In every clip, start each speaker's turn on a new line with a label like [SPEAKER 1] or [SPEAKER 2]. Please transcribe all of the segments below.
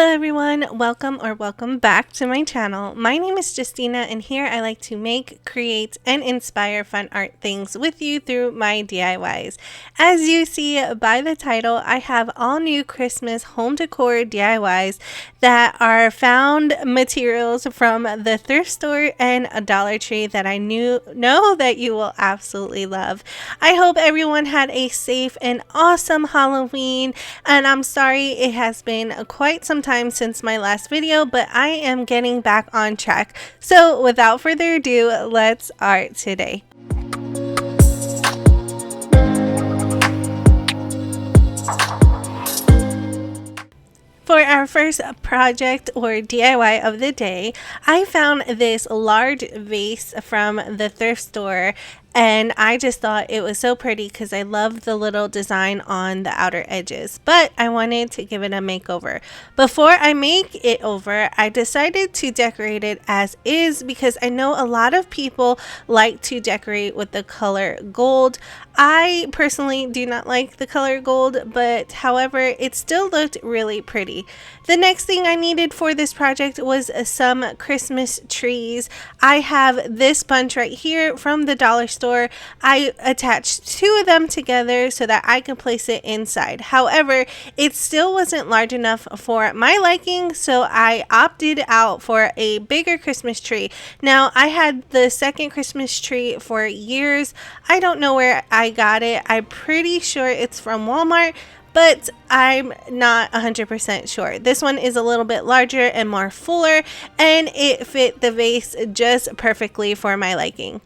[SPEAKER 1] Hello everyone, welcome back to my channel. My name is Justina and here I like to make, create, and inspire fun art things with you through my DIYs. As you see by the title, I have all new Christmas home decor DIYs that are found materials from the thrift store and a Dollar Tree that I know that you will absolutely love. I hope everyone had a safe and awesome Halloween, and I'm sorry it has been quite some time since my last video, but I am getting back on track. So without further ado, let's art today. For our first project or DIY of the day, I found this large vase from the thrift store, and I just thought it was so pretty because I love the little design on the outer edges, but I wanted to give it a makeover. Before I make it over, I decided to decorate it as is because I know a lot of people like to decorate with the color gold. I personally do not like the color gold, but however, it still looked really pretty. The next thing I needed for this project was some Christmas trees. I have this bunch right here from the dollar store. I attached two of them together so that I can place it inside. However, it still wasn't large enough for my liking, so I opted out for a bigger Christmas tree. Now, I had the second Christmas tree for years. I don't know where I got it. I'm pretty sure it's from Walmart, but I'm not 100% sure. This one is a little bit larger and more fuller, and it fit the vase just perfectly for my liking.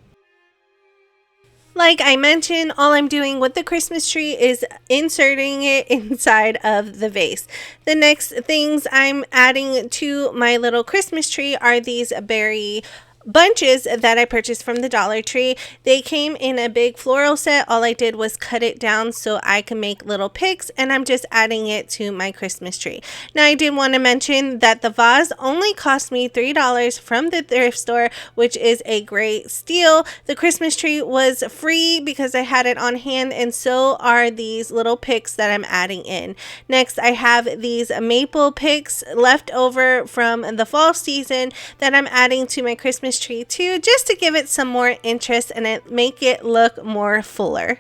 [SPEAKER 1] Like I mentioned, all I'm doing with the Christmas tree is inserting it inside of the vase. The next things I'm adding to my little Christmas tree are these berry bunches that I purchased from the Dollar Tree. They came in a big floral set. All I did was cut it down so I can make little picks, and I'm just adding it to my Christmas tree. Now, I did want to mention that the vase only cost me $3 from the thrift store, which is a great steal. The Christmas tree was free because I had it on hand, and so are these little picks that I'm adding in. Next, I have these maple picks left over from the fall season that I'm adding to my Christmas tree too, just to give it some more interest and make it look more fuller.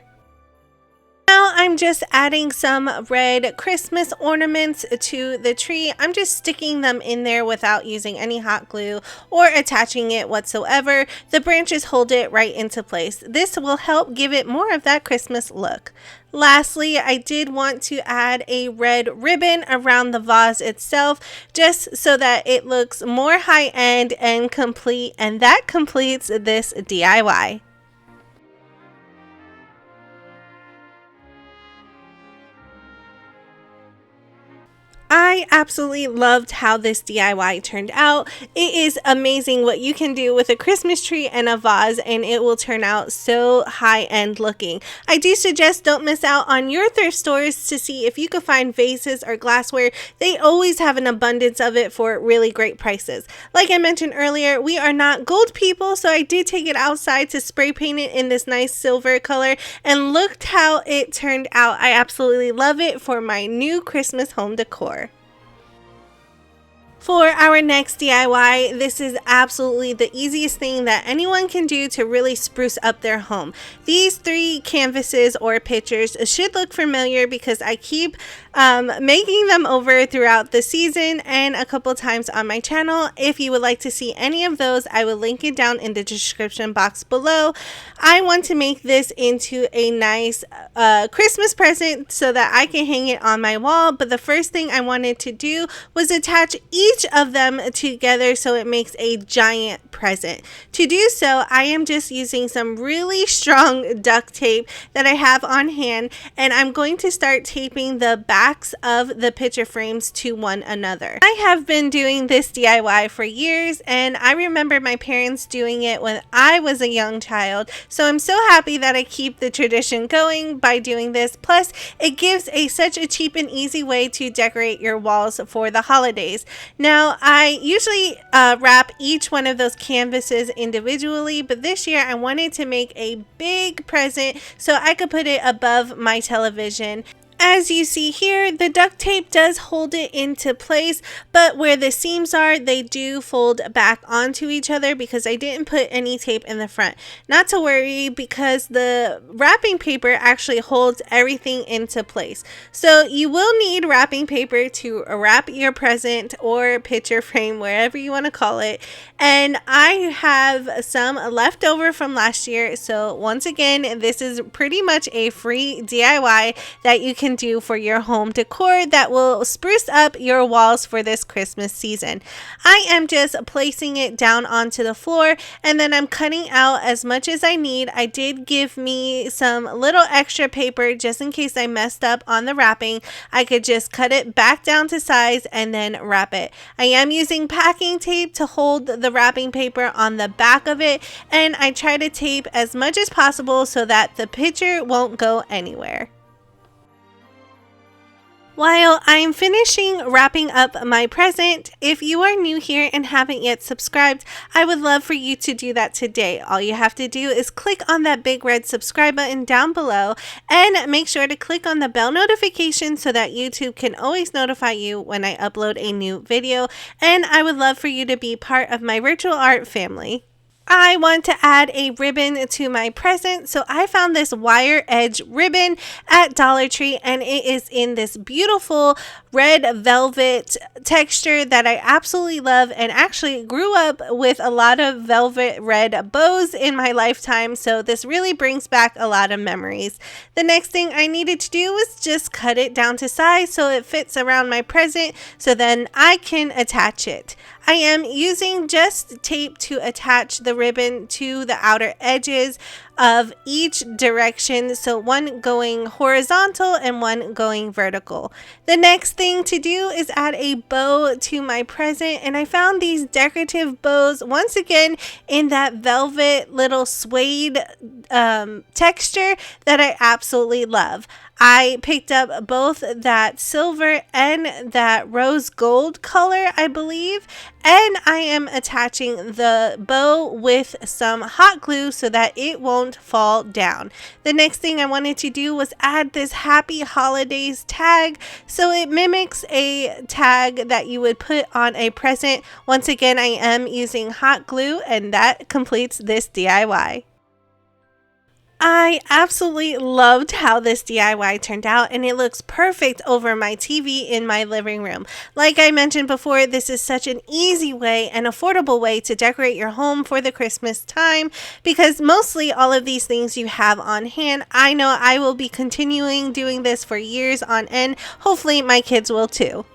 [SPEAKER 1] Now I'm just adding some red Christmas ornaments to the tree. I'm just sticking them in there without using any hot glue or attaching it whatsoever. The branches hold it right into place. This will help give it more of that Christmas look. Lastly, I did want to add a red ribbon around the vase itself just so that it looks more high-end and complete, and that completes this DIY. I absolutely loved how this DIY turned out. It is amazing what you can do with a Christmas tree and a vase, and it will turn out so high-end looking. I do suggest don't miss out on your thrift stores to see if you can find vases or glassware. They always have an abundance of it for really great prices. Like I mentioned earlier, we are not gold people, so I did take it outside to spray paint it in this nice silver color, and looked how it turned out. I absolutely love it for my new Christmas home decor. For our next DIY, this is absolutely the easiest thing that anyone can do to really spruce up their home. These three canvases or pictures should look familiar because I keep making them over throughout the season and a couple times on my channel. If you would like to see any of those, I will link it down in the description box below. I want to make this into a nice Christmas present so that I can hang it on my wall, but the first thing I wanted to do was attach each of them together so it makes a giant present. To do so, I am just using some really strong duct tape that I have on hand, and I'm going to start taping the backs of the picture frames to one another. I have been doing this DIY for years, and I remember my parents doing it when I was a young child, so I'm so happy that I keep the tradition going by doing this. Plus, it gives such a cheap and easy way to decorate your walls for the holidays. Now, I usually wrap each one of those canvases individually, but this year I wanted to make a big present so I could put it above my television. As you see here, the duct tape does hold it into place, but where the seams are, they do fold back onto each other because I didn't put any tape in the front. Not to worry, because the wrapping paper actually holds everything into place. So you will need wrapping paper to wrap your present or picture frame, wherever you want to call it. And I have some left over from last year. So once again, this is pretty much a free DIY that you can do for your home decor that will spruce up your walls for this Christmas season. I am just placing it down onto the floor, and then I'm cutting out as much as I need. I did give me some little extra paper just in case I messed up on the wrapping. I could just cut it back down to size and then wrap it. I am using packing tape to hold the wrapping paper on the back of it, and I try to tape as much as possible so that the picture won't go anywhere. While I'm finishing wrapping up my present, if you are new here and haven't yet subscribed, I would love for you to do that today. All you have to do is click on that big red subscribe button down below and make sure to click on the bell notification so that YouTube can always notify you when I upload a new video. And I would love for you to be part of my virtual art family. I want to add a ribbon to my present, so I found this wire edge ribbon at Dollar Tree, and it is in this beautiful red velvet texture that I absolutely love, and actually grew up with a lot of velvet red bows in my lifetime, so this really brings back a lot of memories. The next thing I needed to do was just cut it down to size so it fits around my present, so then I can attach it. I am using just tape to attach the ribbon to the outer edges of each direction, so one going horizontal and one going vertical. The next thing to do is add a bow to my present, and I found these decorative bows once again in that velvet little suede texture that I absolutely love. I picked up both that silver and that rose gold color, I believe, and I am attaching the bow with some hot glue so that it won't fall down. The next thing I wanted to do was add this Happy Holidays tag, so it mimics a tag that you would put on a present. Once again, I am using hot glue, and that completes this DIY. I absolutely loved how this DIY turned out, and it looks perfect over my TV in my living room. Like I mentioned before, this is such an easy way and affordable way to decorate your home for the Christmas time, because mostly all of these things you have on hand. I know I will be continuing doing this for years on end. Hopefully my kids will too.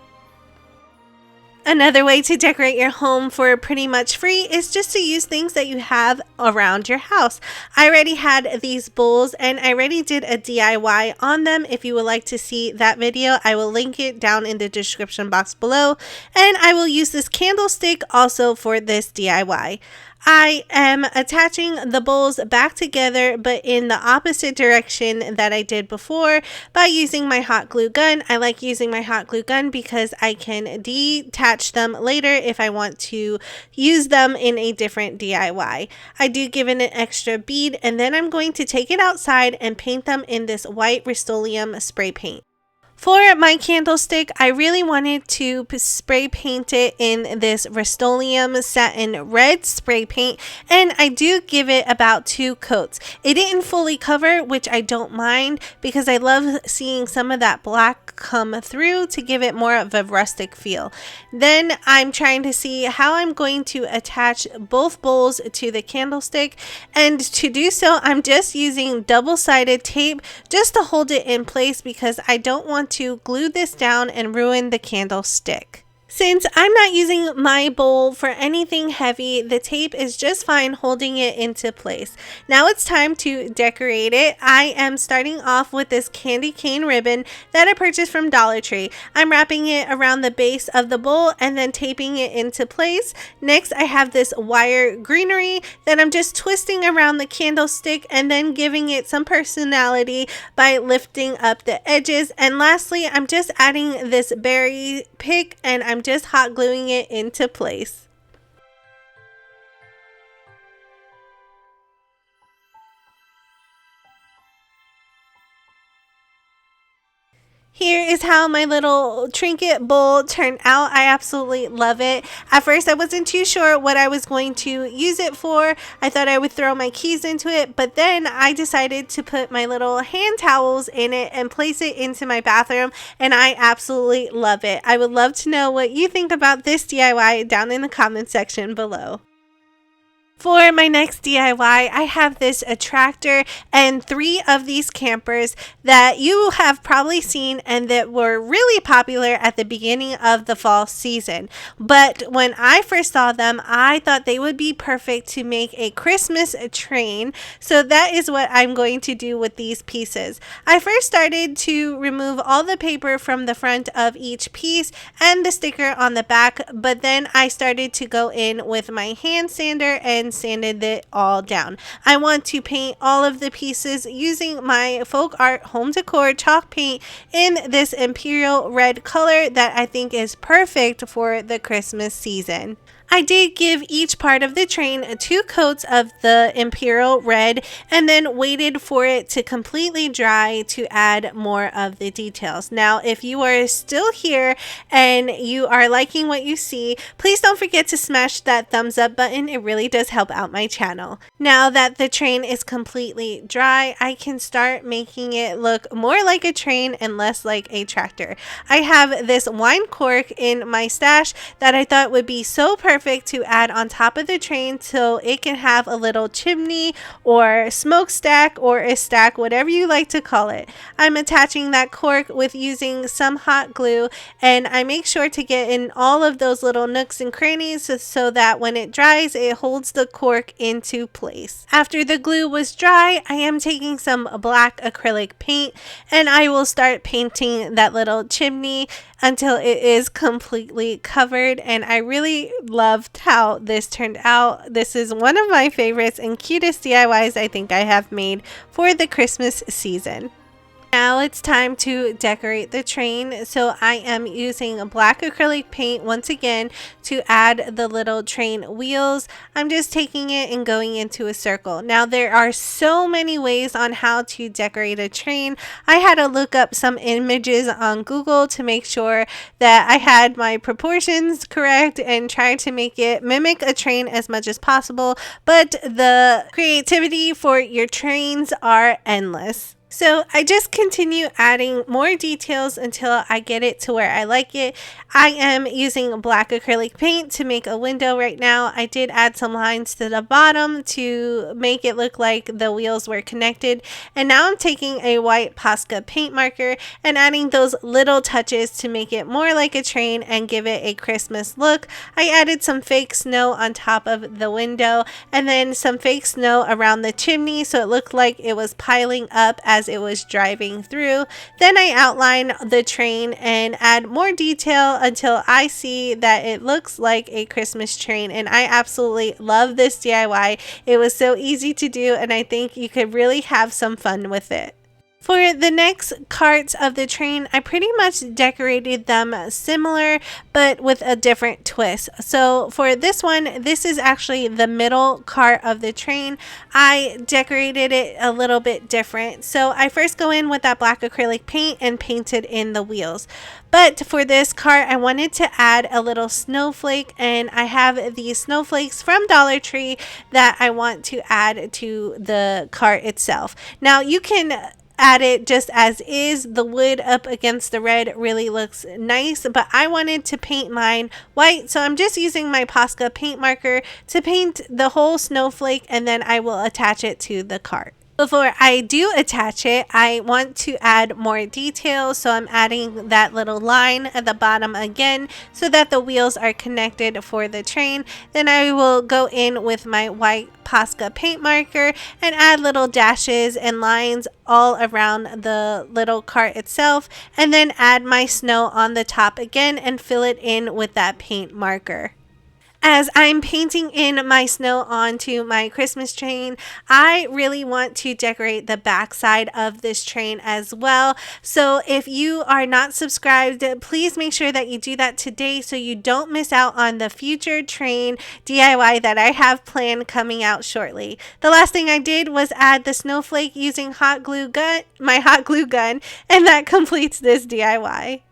[SPEAKER 1] Another way to decorate your home for pretty much free is just to use things that you have around your house. I already had these bowls, and I already did a DIY on them. If you would like to see that video, I will link it down in the description box below. And I will use this candlestick also for this DIY. I am attaching the bowls back together, but in the opposite direction that I did before by using my hot glue gun. I like using my hot glue gun because I can detach them later if I want to use them in a different DIY. I do give it an extra bead, and then I'm going to take it outside and paint them in this white Rust-Oleum spray paint. For my candlestick, I really wanted to spray paint it in this Rust-Oleum satin red spray paint, and I do give it about 2 coats. It didn't fully cover, which I don't mind because I love seeing some of that black come through to give it more of a rustic feel. Then I'm trying to see how I'm going to attach both bowls to the candlestick, and to do so, I'm just using double-sided tape just to hold it in place because I don't want to glue this down and ruin the candlestick. Since I'm not using my bowl for anything heavy, the tape is just fine holding it into place. Now it's time to decorate it. I am starting off with this candy cane ribbon that I purchased from Dollar Tree. I'm wrapping it around the base of the bowl and then taping it into place. Next, I have this wire greenery that I'm just twisting around the candlestick and then giving it some personality by lifting up the edges. And lastly, I'm just adding this berry pick, and I'm just hot gluing it into place. Here is how my little trinket bowl turned out. I absolutely love it. At first, I wasn't too sure what I was going to use it for. I thought I would throw my keys into it, but then I decided to put my little hand towels in it and place it into my bathroom, and I absolutely love it. I would love to know what you think about this DIY down in the comment section below. For my next DIY, I have this attractor and 3 of these campers that you have probably seen and that were really popular at the beginning of the fall season. But when I first saw them, I thought they would be perfect to make a Christmas train. So that is what I'm going to do with these pieces. I first started to remove all the paper from the front of each piece and the sticker on the back, but then I started to go in with my hand sander and sanded it all down. I want to paint all of the pieces using my folk art home decor chalk paint in this imperial red color that I think is perfect for the Christmas season. I did give each part of the train 2 coats of the imperial red and then waited for it to completely dry to add more of the details. Now, if you are still here and you are liking what you see, please don't forget to smash that thumbs up button. It really does help out my channel. Now that the train is completely dry, I can start making it look more like a train and less like a tractor. I have this wine cork in my stash that I thought would be so perfect to add on top of the train so it can have a little chimney or smokestack or a stack, whatever you like to call it. I'm attaching that cork with using some hot glue, and I make sure to get in all of those little nooks and crannies so that when it dries, it holds the cork into place. After the glue was dry, I am taking some black acrylic paint and I will start painting that little chimney until it is completely covered, and I really loved how this turned out. This is one of my favorites and cutest DIYs I think I have made for the Christmas season. Now it's time to decorate the train, so I am using a black acrylic paint once again to add the little train wheels. I'm just taking it and going into a circle. Now there are so many ways on how to decorate a train. I had to look up some images on Google to make sure that I had my proportions correct and try to make it mimic a train as much as possible, but the creativity for your trains are endless. So I just continue adding more details until I get it to where I like it. I am using black acrylic paint to make a window right now. I did add some lines to the bottom to make it look like the wheels were connected. And now I'm taking a white Posca paint marker and adding those little touches to make it more like a train and give it a Christmas look. I added some fake snow on top of the window and then some fake snow around the chimney so it looked like it was piling up as it was driving through. Then I outline the train and add more detail until I see that it looks like a Christmas train, and I absolutely love this DIY. It was so easy to do and I think you could really have some fun with it. For the next carts of the train, I pretty much decorated them similar but with a different twist. So for this one, this is actually the middle cart of the train. I decorated it a little bit different. So I first go in with that black acrylic paint and painted in the wheels. But for this cart, I wanted to add a little snowflake, and I have these snowflakes from Dollar Tree that I want to add to the cart itself. Now you can add it just as is. The wood up against the red really looks nice, but I wanted to paint mine white, so I'm just using my Posca paint marker to paint the whole snowflake, and then I will attach it to the cart. Before I do attach it, I want to add more details, so I'm adding that little line at the bottom again so that the wheels are connected for the train. Then I will go in with my white Posca paint marker and add little dashes and lines all around the little cart itself, and then add my snow on the top again and fill it in with that paint marker. As I'm painting in my snow onto my Christmas train, I really want to decorate the back side of this train as well. So if you are not subscribed, please make sure that you do that today so you don't miss out on the future train DIY that I have planned coming out shortly. The last thing I did was add the snowflake using my hot glue gun, and that completes this DIY.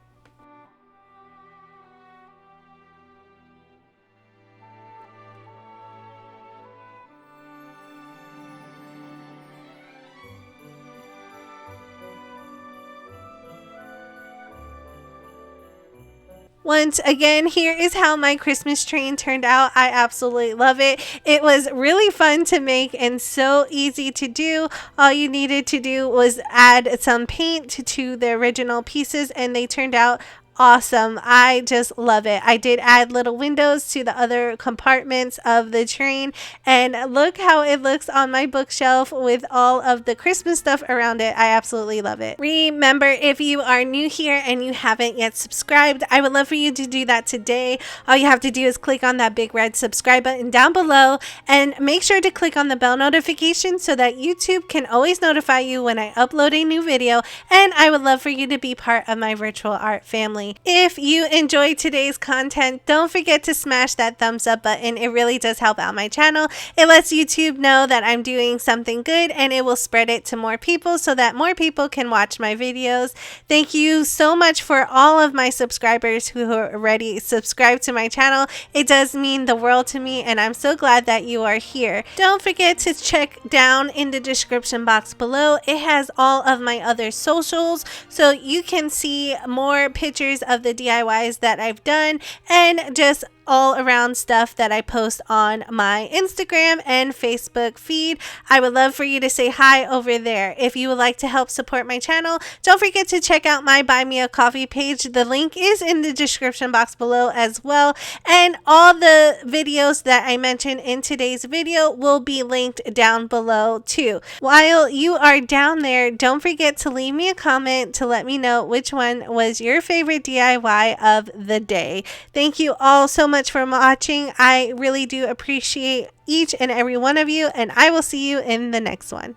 [SPEAKER 1] Once again, here is how my Christmas train turned out. I absolutely love it. It was really fun to make and so easy to do. All you needed to do was add some paint to the original pieces and they turned out awesome. I just love it. I did add little windows to the other compartments of the train, and look how it looks on my bookshelf with all of the Christmas stuff around it. I absolutely love it. Remember, if you are new here and you haven't yet subscribed, I would love for you to do that today. All you have to do is click on that big red subscribe button down below and make sure to click on the bell notification so that YouTube can always notify you when I upload a new video, and I would love for you to be part of my virtual art family. If you enjoyed today's content, don't forget to smash that thumbs up button. It really does help out my channel. It lets YouTube know that I'm doing something good, and it will spread it to more people so that more people can watch my videos. Thank you so much for all of my subscribers who are already subscribed to my channel. It does mean the world to me, and I'm so glad that you are here. Don't forget to check down in the description box below. It has all of my other socials so you can see more pictures of the DIYs that I've done and just all around stuff that I post on my Instagram and Facebook feed. I would love for you to say hi over there. If you would like to help support my channel, don't forget to check out my Buy Me a Coffee page. The link is in the description box below as well. And all the videos that I mentioned in today's video will be linked down below too. While you are down there, don't forget to leave me a comment to let me know which one was your favorite DIY of the day. Thank you all so much for watching. I really do appreciate each and every one of you, and I will see you in the next one.